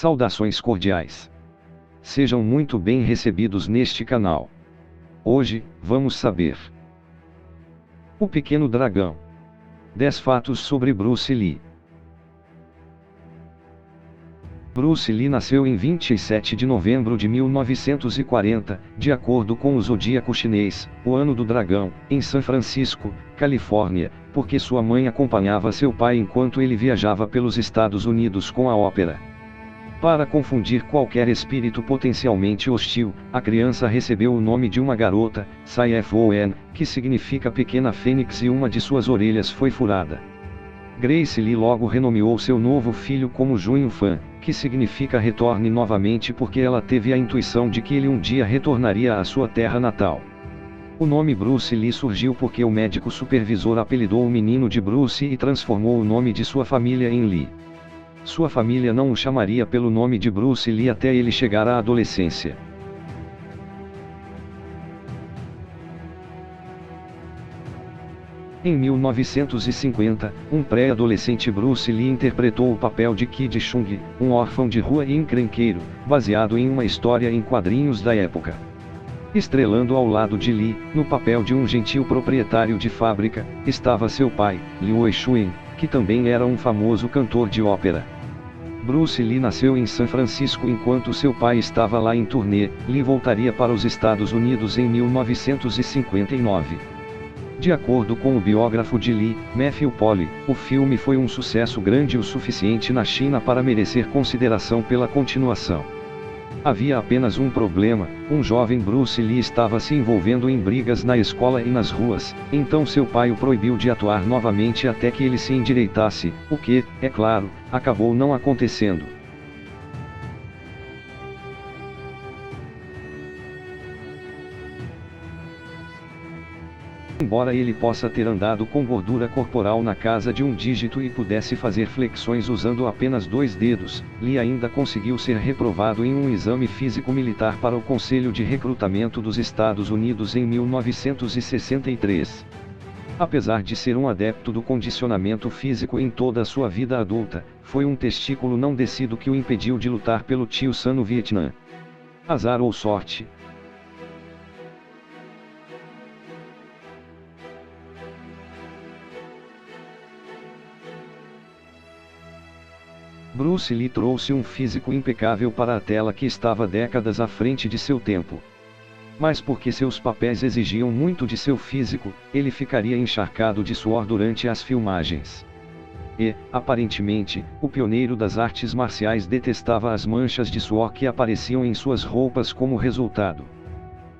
Saudações cordiais. Sejam muito bem recebidos neste canal. Hoje, vamos saber O Pequeno Dragão. 10 fatos sobre Bruce Lee. Bruce Lee nasceu em 27 de novembro de 1940, de acordo com o zodíaco chinês, o ano do dragão, em São Francisco, Califórnia, porque sua mãe acompanhava seu pai enquanto ele viajava pelos Estados Unidos com a ópera. Para confundir qualquer espírito potencialmente hostil, a criança recebeu o nome de uma garota, Sai-Fon, que significa pequena fênix, e uma de suas orelhas foi furada. Grace Lee logo renomeou seu novo filho como Junho Fan, que significa retorne novamente, porque ela teve a intuição de que ele um dia retornaria à sua terra natal. O nome Bruce Lee surgiu porque o médico supervisor apelidou o menino de Bruce e transformou o nome de sua família em Lee. Sua família não o chamaria pelo nome de Bruce Lee até ele chegar à adolescência. Em 1950, um pré-adolescente, Bruce Lee interpretou o papel de Kid Chung, um órfão de rua e encrenqueiro, baseado em uma história em quadrinhos da época. Estrelando ao lado de Lee, no papel de um gentil proprietário de fábrica, estava seu pai, Lee Wei-shuen, que também era um famoso cantor de ópera. Bruce Lee nasceu em São Francisco enquanto seu pai estava lá em turnê. Lee voltaria para os Estados Unidos em 1959. De acordo com o biógrafo de Lee, Matthew Polly, o filme foi um sucesso grande o suficiente na China para merecer consideração pela continuação. Havia apenas um problema: um jovem Bruce Lee estava se envolvendo em brigas na escola e nas ruas, então seu pai o proibiu de atuar novamente até que ele se endireitasse, o que, é claro, acabou não acontecendo. Embora ele possa ter andado com gordura corporal na casa de um dígito e pudesse fazer flexões usando apenas 2 dedos, Lee ainda conseguiu ser reprovado em um exame físico militar para o Conselho de Recrutamento dos Estados Unidos em 1963. Apesar de ser um adepto do condicionamento físico em toda a sua vida adulta, foi um testículo não descido que o impediu de lutar pelo Tio Sam no Vietnã. Azar ou sorte? Bruce Lee trouxe um físico impecável para a tela que estava décadas à frente de seu tempo. Mas porque seus papéis exigiam muito de seu físico, ele ficaria encharcado de suor durante as filmagens. E, aparentemente, o pioneiro das artes marciais detestava as manchas de suor que apareciam em suas roupas como resultado.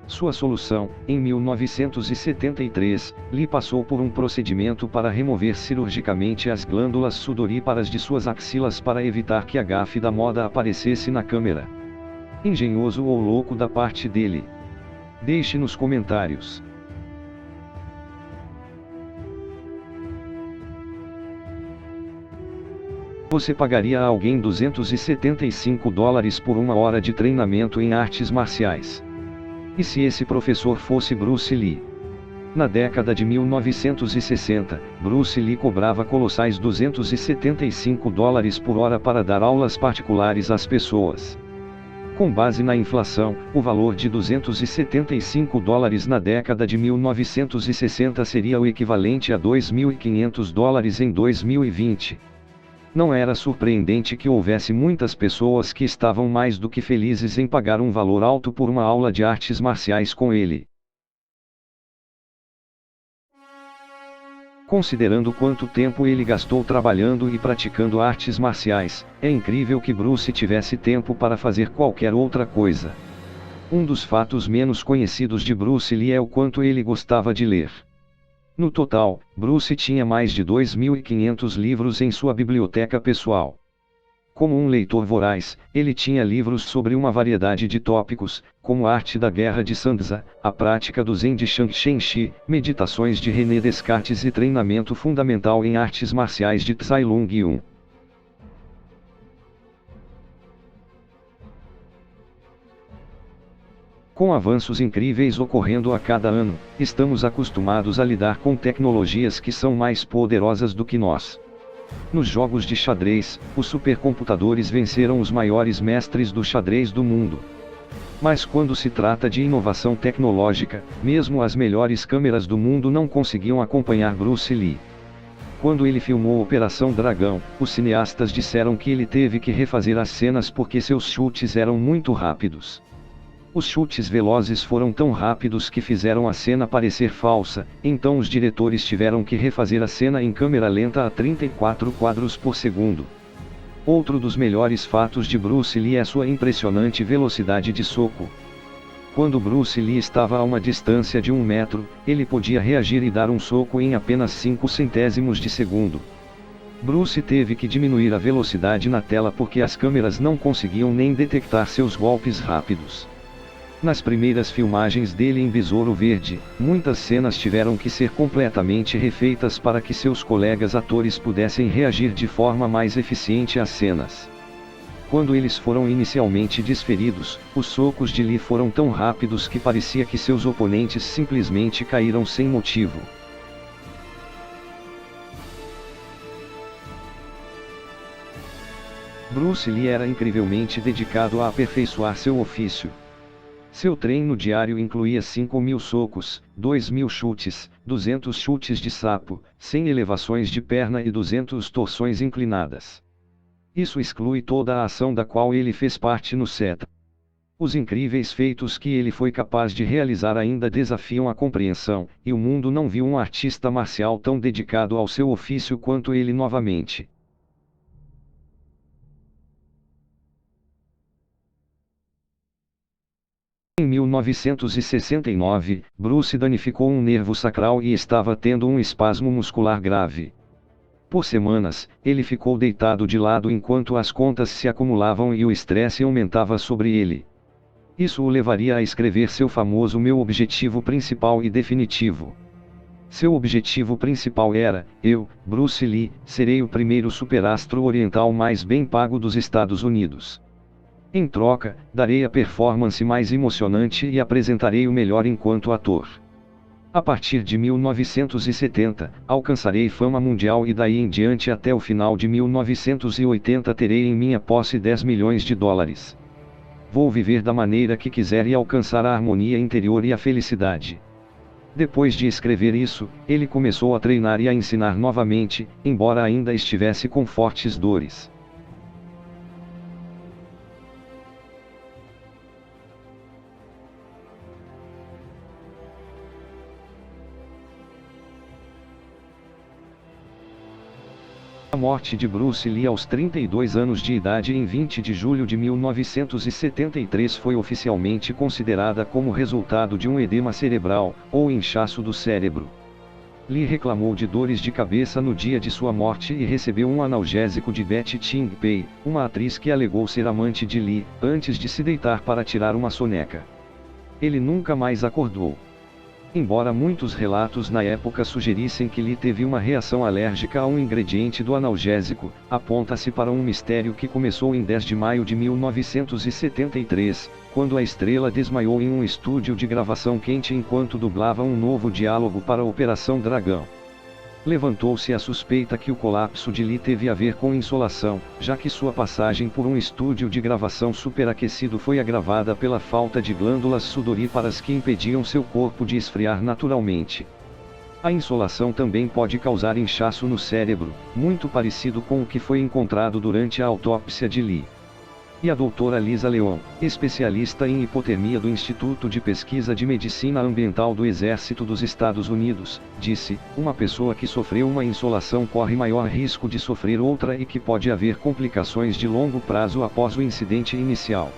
Sua solução: em 1973, Lee passou por um procedimento para remover cirurgicamente as glândulas sudoríparas de suas axilas para evitar que a gafe da moda aparecesse na câmera. Engenhoso ou louco da parte dele? Deixe nos comentários. Você pagaria a alguém $275 por 1 hora de treinamento em artes marciais? E se esse professor fosse Bruce Lee? Na década de 1960, Bruce Lee cobrava colossais $275 por hora para dar aulas particulares às pessoas. Com base na inflação, o valor de $275 na década de 1960 seria o equivalente a $2.500 em 2020. Não era surpreendente que houvesse muitas pessoas que estavam mais do que felizes em pagar um valor alto por uma aula de artes marciais com ele. Considerando quanto tempo ele gastou trabalhando e praticando artes marciais, é incrível que Bruce tivesse tempo para fazer qualquer outra coisa. Um dos fatos menos conhecidos de Bruce Lee é o quanto ele gostava de ler. No total, Bruce tinha mais de 2.500 livros em sua biblioteca pessoal. Como um leitor voraz, ele tinha livros sobre uma variedade de tópicos, como a arte da guerra de Sun Tzu, a prática do Zen de Shang Shenxi, meditações de René Descartes e treinamento fundamental em artes marciais de Tsai Lung Yun. Com avanços incríveis ocorrendo a cada ano, estamos acostumados a lidar com tecnologias que são mais poderosas do que nós. Nos jogos de xadrez, os supercomputadores venceram os maiores mestres do xadrez do mundo. Mas quando se trata de inovação tecnológica, mesmo as melhores câmeras do mundo não conseguiam acompanhar Bruce Lee. Quando ele filmou Operação Dragão, os cineastas disseram que ele teve que refazer as cenas porque seus chutes eram muito rápidos. Os chutes velozes foram tão rápidos que fizeram a cena parecer falsa, então os diretores tiveram que refazer a cena em câmera lenta a 34 quadros por segundo. Outro dos melhores fatos de Bruce Lee é sua impressionante velocidade de soco. Quando Bruce Lee estava a uma distância de 1 metro, ele podia reagir e dar um soco em apenas 5 centésimos de segundo. Bruce teve que diminuir a velocidade na tela porque as câmeras não conseguiam nem detectar seus golpes rápidos. Nas primeiras filmagens dele em Besouro Verde, muitas cenas tiveram que ser completamente refeitas para que seus colegas atores pudessem reagir de forma mais eficiente às cenas. Quando eles foram inicialmente desferidos, os socos de Lee foram tão rápidos que parecia que seus oponentes simplesmente caíram sem motivo. Bruce Lee era incrivelmente dedicado a aperfeiçoar seu ofício. Seu treino diário incluía 5.000 socos, 2.000 chutes, 200 chutes de sapo, 100 elevações de perna e 200 torções inclinadas. Isso exclui toda a ação da qual ele fez parte no set. Os incríveis feitos que ele foi capaz de realizar ainda desafiam a compreensão, e o mundo não viu um artista marcial tão dedicado ao seu ofício quanto ele novamente. Em 1969, Bruce danificou um nervo sacral e estava tendo um espasmo muscular grave. Por semanas, ele ficou deitado de lado enquanto as contas se acumulavam e o estresse aumentava sobre ele. Isso o levaria a escrever seu famoso Meu Objetivo Principal e Definitivo. Seu objetivo principal era: eu, Bruce Lee, serei o primeiro superastro oriental mais bem pago dos Estados Unidos. Em troca, darei a performance mais emocionante e apresentarei o melhor enquanto ator. A partir de 1970, alcançarei fama mundial e daí em diante até o final de 1980 terei em minha posse 10 milhões de dólares. Vou viver da maneira que quiser e alcançar a harmonia interior e a felicidade. Depois de escrever isso, ele começou a treinar e a ensinar novamente, embora ainda estivesse com fortes dores. A morte de Bruce Lee aos 32 anos de idade em 20 de julho de 1973 foi oficialmente considerada como resultado de um edema cerebral, ou inchaço do cérebro. Lee reclamou de dores de cabeça no dia de sua morte e recebeu um analgésico de Betty Ching Pei, uma atriz que alegou ser amante de Lee, antes de se deitar para tirar uma soneca. Ele nunca mais acordou. Embora muitos relatos na época sugerissem que Lee teve uma reação alérgica a um ingrediente do analgésico, aponta-se para um mistério que começou em 10 de maio de 1973, quando a estrela desmaiou em um estúdio de gravação quente enquanto dublava um novo diálogo para a Operação Dragão. Levantou-se a suspeita que o colapso de Lee teve a ver com insolação, já que sua passagem por um estúdio de gravação superaquecido foi agravada pela falta de glândulas sudoríparas que impediam seu corpo de esfriar naturalmente. A insolação também pode causar inchaço no cérebro, muito parecido com o que foi encontrado durante a autópsia de Lee. E a doutora Lisa Leon, especialista em hipotermia do Instituto de Pesquisa de Medicina Ambiental do Exército dos Estados Unidos, disse: uma pessoa que sofreu uma insolação corre maior risco de sofrer outra e que pode haver complicações de longo prazo após o incidente inicial.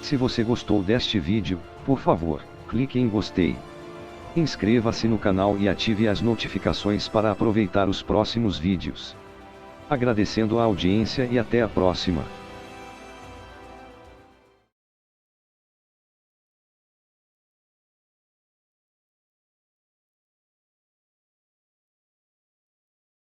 Se você gostou deste vídeo, por favor, clique em gostei. Inscreva-se no canal e ative as notificações para aproveitar os próximos vídeos. Agradecendo a audiência e até a próxima.